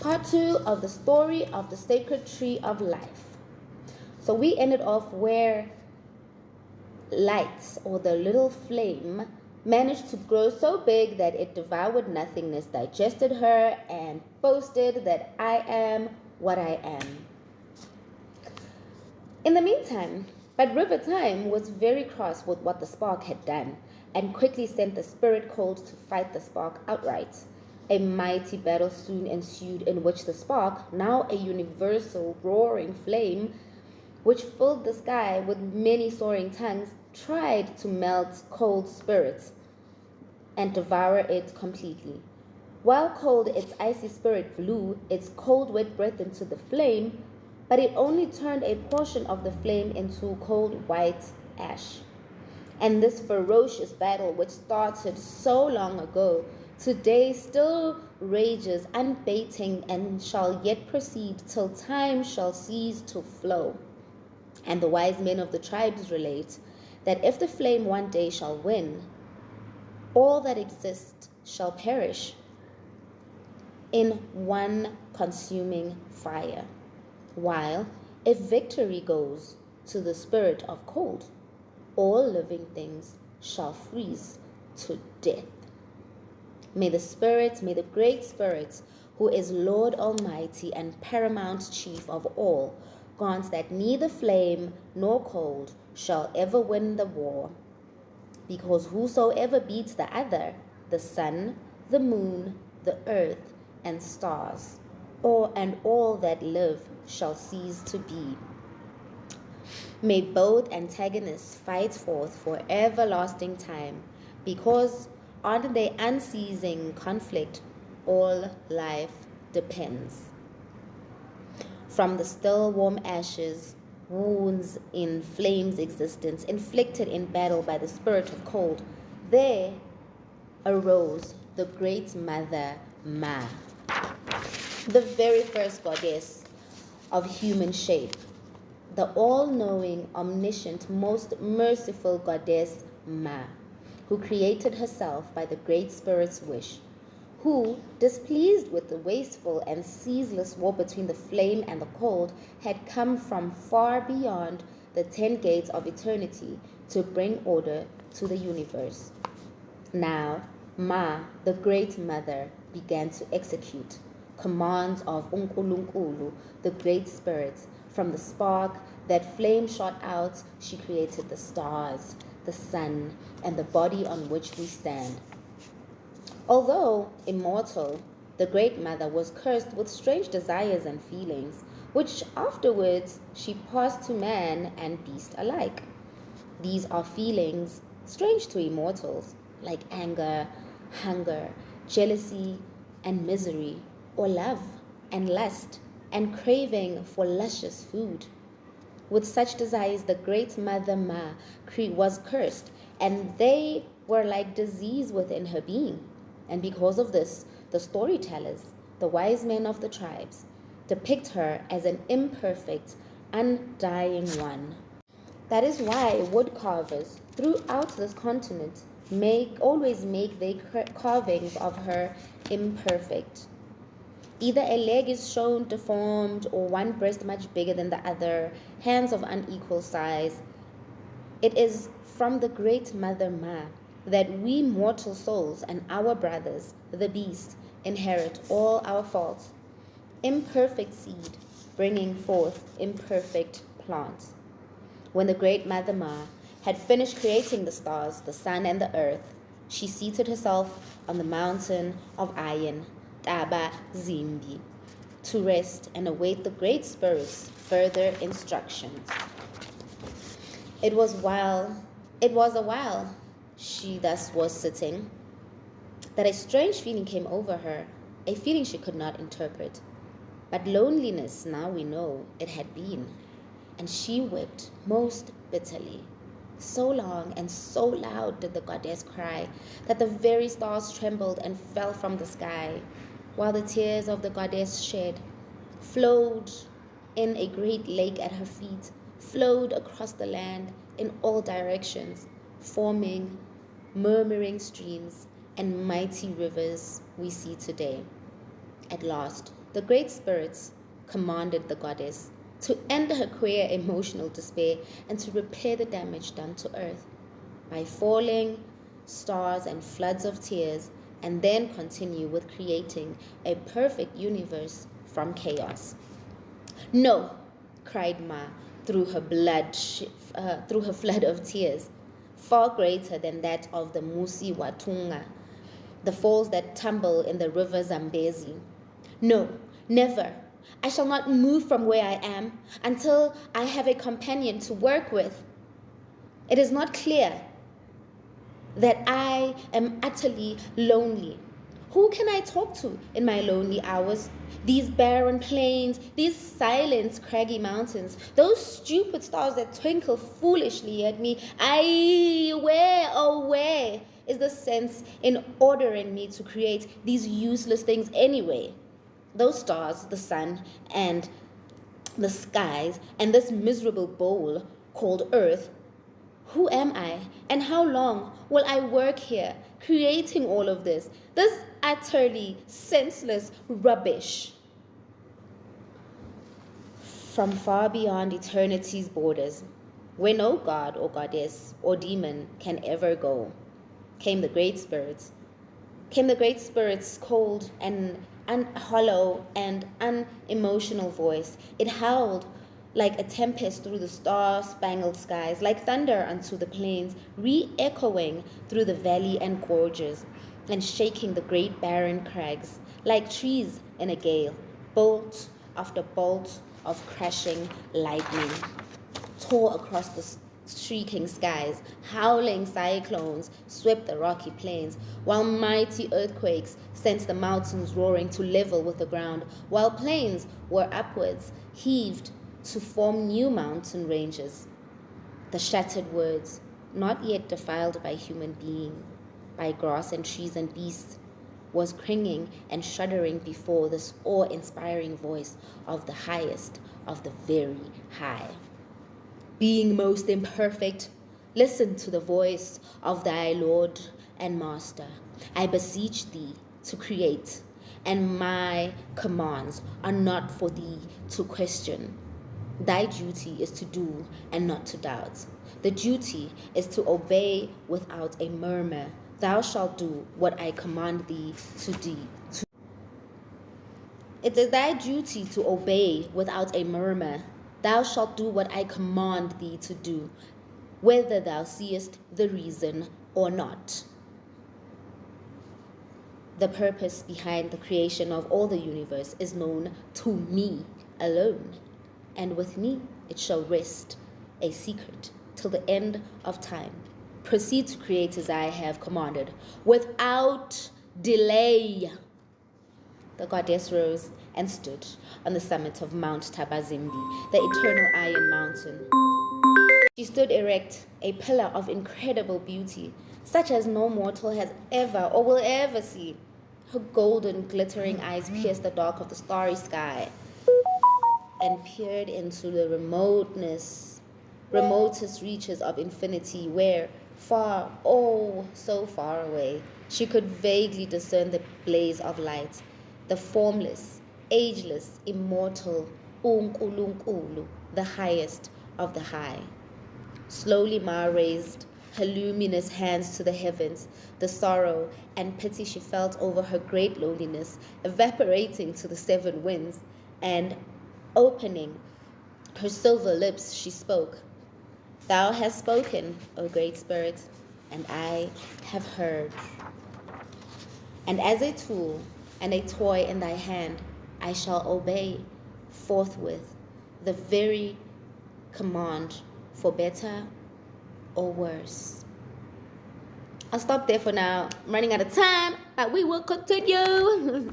Part 2 of the story of the sacred tree of life. So we ended off where light, or the little flame, managed to grow so big that it devoured nothingness, digested her, and boasted that I am what I am. In the meantime, but River Time was very cross with what the spark had done, and quickly sent the spirit cold to fight the spark outright. A mighty battle soon ensued, in which the spark, now a universal roaring flame, which filled the sky with many soaring tongues, tried to melt cold spirit and devour it completely. While cold, its icy spirit blew its cold wet breath into the flame, but it only turned a portion of the flame into cold white ash. And this ferocious battle, which started so long ago, today still rages unabating and shall yet proceed till time shall cease to flow. And the wise men of the tribes relate that if the flame one day shall win, all that exists shall perish in one consuming fire, while if victory goes to the spirit of cold, all living things shall freeze to death. May the great spirit, who is Lord Almighty and paramount chief of all, grant that neither flame nor cold shall ever win the war, because whosoever beats the other, the sun, the moon, the earth, and stars, and all that live shall cease to be. May both antagonists fight forth for everlasting time, because on their unceasing conflict all life depends. From the still warm ashes, wounds in flames existence, inflicted in battle by the spirit of cold, there arose the great mother Ma, the very first goddess of human shape, the all-knowing, omniscient, most merciful goddess Ma, who created herself by the great spirit's wish, who, displeased with the wasteful and ceaseless war between the flame and the cold, had come from far beyond the 10 gates of eternity to bring order to the universe. Now, Ma, the great mother, began to execute commands of Unkulunkulu, the great spirit. From the spark that flame shot out, she created the stars, the sun, and the body on which we stand. Although immortal, the Great Mother was cursed with strange desires and feelings, which afterwards she passed to man and beast alike. These are feelings strange to immortals, like anger, hunger, jealousy, and misery, or love and lust, and craving for luscious food. With such desires, the Great Mother Ma was cursed, and they were like disease within her being. And because of this, the storytellers, the wise men of the tribes, depict her as an imperfect, undying one. That is why wood carvers throughout this continent always make their carvings of her imperfect. Either a leg is shown deformed, or one breast much bigger than the other, hands of unequal size. It is from the Great Mother Ma that we mortal souls and our brothers, the beasts, inherit all our faults. Imperfect seed bringing forth imperfect plants. When the Great Mother Ma had finished creating the stars, the sun, and the earth, she seated herself on the mountain of iron, Indaba Zimbi, to rest and await the Great Spirit's further instructions. It was a while she thus was sitting that a strange feeling came over her, a feeling she could not interpret. But loneliness, now we know, it had been, and she wept most bitterly. So long and so loud did the goddess cry that the very stars trembled and fell from the sky, while the tears of the goddess shed flowed in a great lake at her feet, flowed across the land in all directions, forming murmuring streams and mighty rivers we see today. At last, the great spirits commanded the goddess to end her queer emotional despair and to repair the damage done to earth by falling stars and floods of tears, and then continue with creating a perfect universe from chaos. No, cried Ma through her through her flood of tears, far greater than that of the Musi Watunga, the falls that tumble in the river Zambezi. No, never. I shall not move from where I am until I have a companion to work with. It is not clear that I am utterly lonely. Who can I talk to in my lonely hours? These barren plains, these silent, craggy mountains, those stupid stars that twinkle foolishly at me. Where is the sense in ordering me to create these useless things anyway? Those stars, the sun, and the skies, and this miserable bowl called Earth. Who am I, and how long will I work here, creating all of this utterly senseless rubbish? From far beyond eternity's borders, where no god or goddess or demon can ever go, came the great spirits. Cold and hollow and unemotional voice. It howled like a tempest through the star-spangled skies, like thunder unto the plains, re-echoing through the valley and gorges, and shaking the great barren crags, like trees in a gale. Bolt after bolt of crashing lightning tore across the shrieking skies. Howling cyclones swept the rocky plains, while mighty earthquakes sent the mountains roaring to level with the ground, while plains were upwards heaved to form new mountain ranges. The shattered words, not yet defiled by human being, by grass and trees and beasts, was cringing and shuddering before this awe-inspiring voice of the highest, of the very high. Being most imperfect, listen to the voice of thy Lord and Master. I beseech thee to create, and my commands are not for thee to question. Thy duty is to do and not to doubt. The duty is to obey without a murmur. Thou shalt do what I command thee to do. It is thy duty to obey without a murmur. Thou shalt do what I command thee to do, whether thou seest the reason or not. The purpose behind the creation of all the universe is known to me alone, and with me it shall rest a secret till the end of time. Proceed to create as I have commanded, without delay. The goddess rose and stood on the summit of Mount Tabazimbi, the eternal Iron Mountain. She stood erect, a pillar of incredible beauty, such as no mortal has ever or will ever see. Her golden, glittering eyes pierced the dark of the starry sky and peered into the remotest reaches of infinity, where, far, oh, so far away, she could vaguely discern the blaze of light, the formless, ageless, immortal Unkulunkulu, the highest of the high. Slowly Ma raised her luminous hands to the heavens, the sorrow and pity she felt over her great loneliness evaporating to the seven winds, and opening her silver lips, she spoke. Thou hast spoken, O Great Spirit, and I have heard. And as a tool and a toy in thy hand, I shall obey forthwith the very command, for better or worse. I'll stop there for now. I'm running out of time, but we will continue.